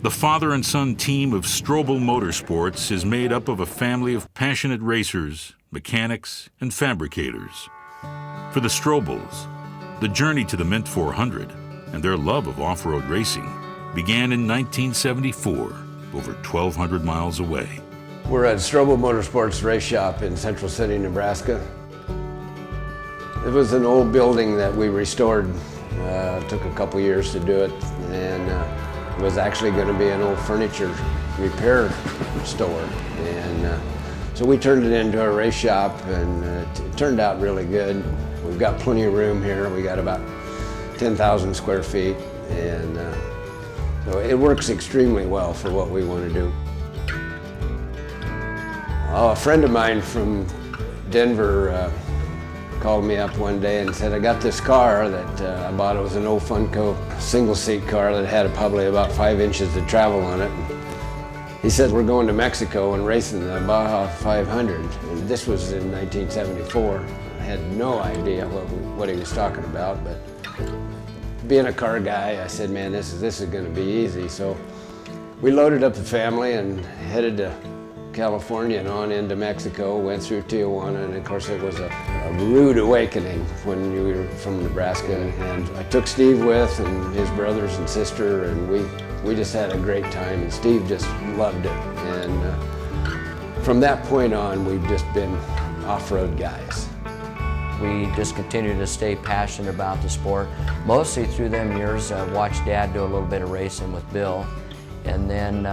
The father and son team of Strobel Motorsports is made up of a family of passionate racers, mechanics, and fabricators. For the Strobels, the journey to the Mint 400 and their love of off-road racing began in 1974, over 1,200 miles away. We're at Strobel Motorsports race shop in Central City, Nebraska. It was an old building that we restored. It took a couple years to do it, and it was actually going to be an old furniture repair store. And so we turned it into a race shop, and it turned out really good. We've got plenty of room here. We got about 10,000 square feet, and so it works extremely well for what we want to do. Oh, a friend of mine from Denver called me up one day and said, I got this car that I bought. It was an old Funco single-seat car that had probably about 5 inches of travel on it. He said, we're going to Mexico and racing the Baja 500. And this was in 1974. I had no idea what he was talking about, but being a car guy, I said, man, this is going to be easy. So we loaded up the family and headed to California and on into Mexico, went through Tijuana, and of course it was a rude awakening when you were from Nebraska. And I took Steve with, and his brothers and sister, and we just had a great time, and Steve just loved it. And from that point on, we've just been off-road guys. We just continue to stay passionate about the sport. Mostly through them years, I watched Dad do a little bit of racing with Bill, and then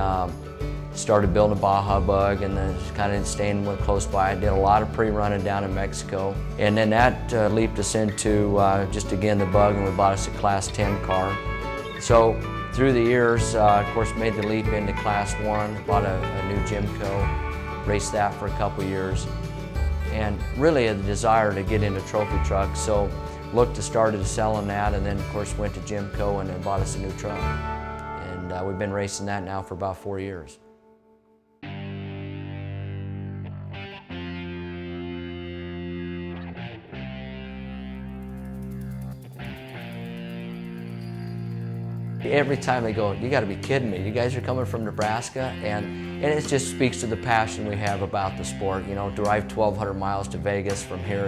started building a Baja bug, and then kind of staying close by. I did a lot of pre-running down in Mexico, and then that leaped us into just again the bug, and we bought us a Class 10 car. So through the years, of course, made the leap into Class 1, bought a new Jimco, raced that for a couple years, and really had the desire to get into trophy trucks. So looked to started selling that, and then of course went to Jimco and then bought us a new truck. And we've been racing that now for about 4 years. Every time they go, you got to be kidding me. You guys are coming from Nebraska, and it just speaks to the passion we have about the sport. You know, drive 1,200 miles to Vegas from here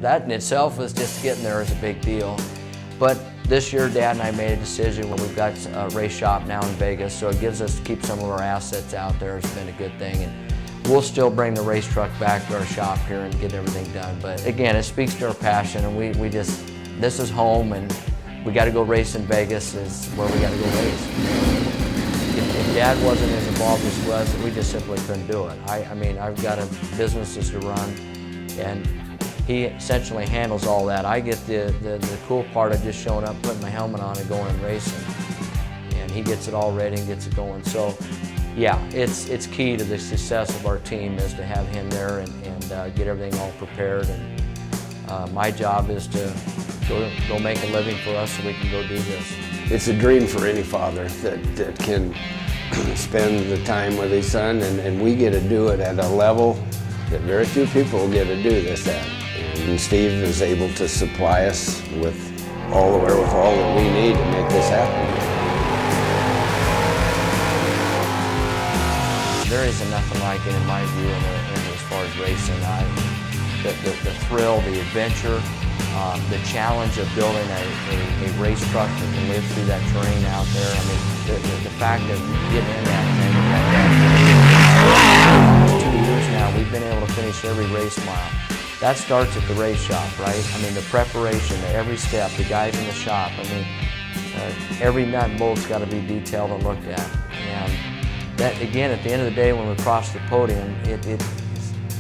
that in itself is just getting there is a big deal. But this year, Dad and I made a decision when we've got a race shop now in Vegas, so it gives us to keep some of our assets out there. It's been a good thing, and we'll still bring the race truck back to our shop here and get everything done. But again, it speaks to our passion, and this is home, and we got to go race in Vegas is where we got to go race. If Dad wasn't as involved as he was, we just simply couldn't do it. I mean, I've got businesses to run, and he essentially handles all that. I get the cool part of just showing up, putting my helmet on, and going and racing. And he gets it all ready and gets it going. So, yeah, it's key to the success of our team is to have him there and get everything all prepared. And my job is to go make a living for us so we can go do this. It's a dream for any father that can spend the time with his son, and we get to do it at a level that very few people get to do this at. And Steve is able to supply us with all the wherewithal that we need to make this happen. There isn't nothing like it in my view as far as racing. The thrill, the adventure, the challenge of building a race truck that can live through that terrain out there. I mean, the fact of getting in that thing, 2 years now, we've been able to finish every race mile. That starts at the race shop, right? I mean, the preparation, every step, the guys in the shop. I mean, every nut and bolt's got to be detailed and looked at. And that, again, at the end of the day, when we cross the podium,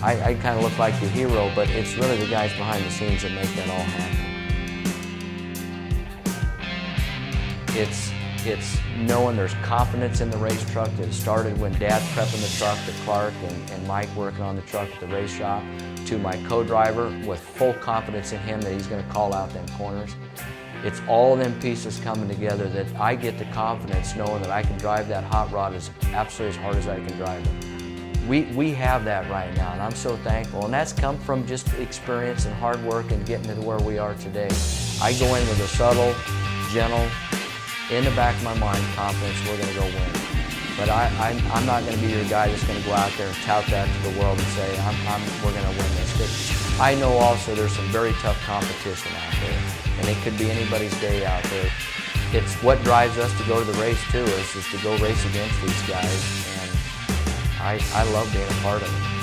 I kind of look like the hero, but it's really the guys behind the scenes that make that all happen. It's knowing there's confidence in the race truck that started when Dad's prepping the truck to Clark and Mike working on the truck at the race shop, to my co-driver with full confidence in him that he's going to call out them corners. It's all them pieces coming together that I get the confidence knowing that I can drive that hot rod as absolutely as hard as I can drive it. We have that right now, and I'm so thankful. And that's come from just experience and hard work and getting to where we are today. I go in with a subtle, gentle in the back of my mind, confidence we're going to go win. But I'm not going to be your guy that's going to go out there and tout that to the world and say, we're going to win this. But I know also there's some very tough competition out there, and it could be anybody's day out there. It's what drives us to go to the race too, is to go race against these guys, and I love being a part of it.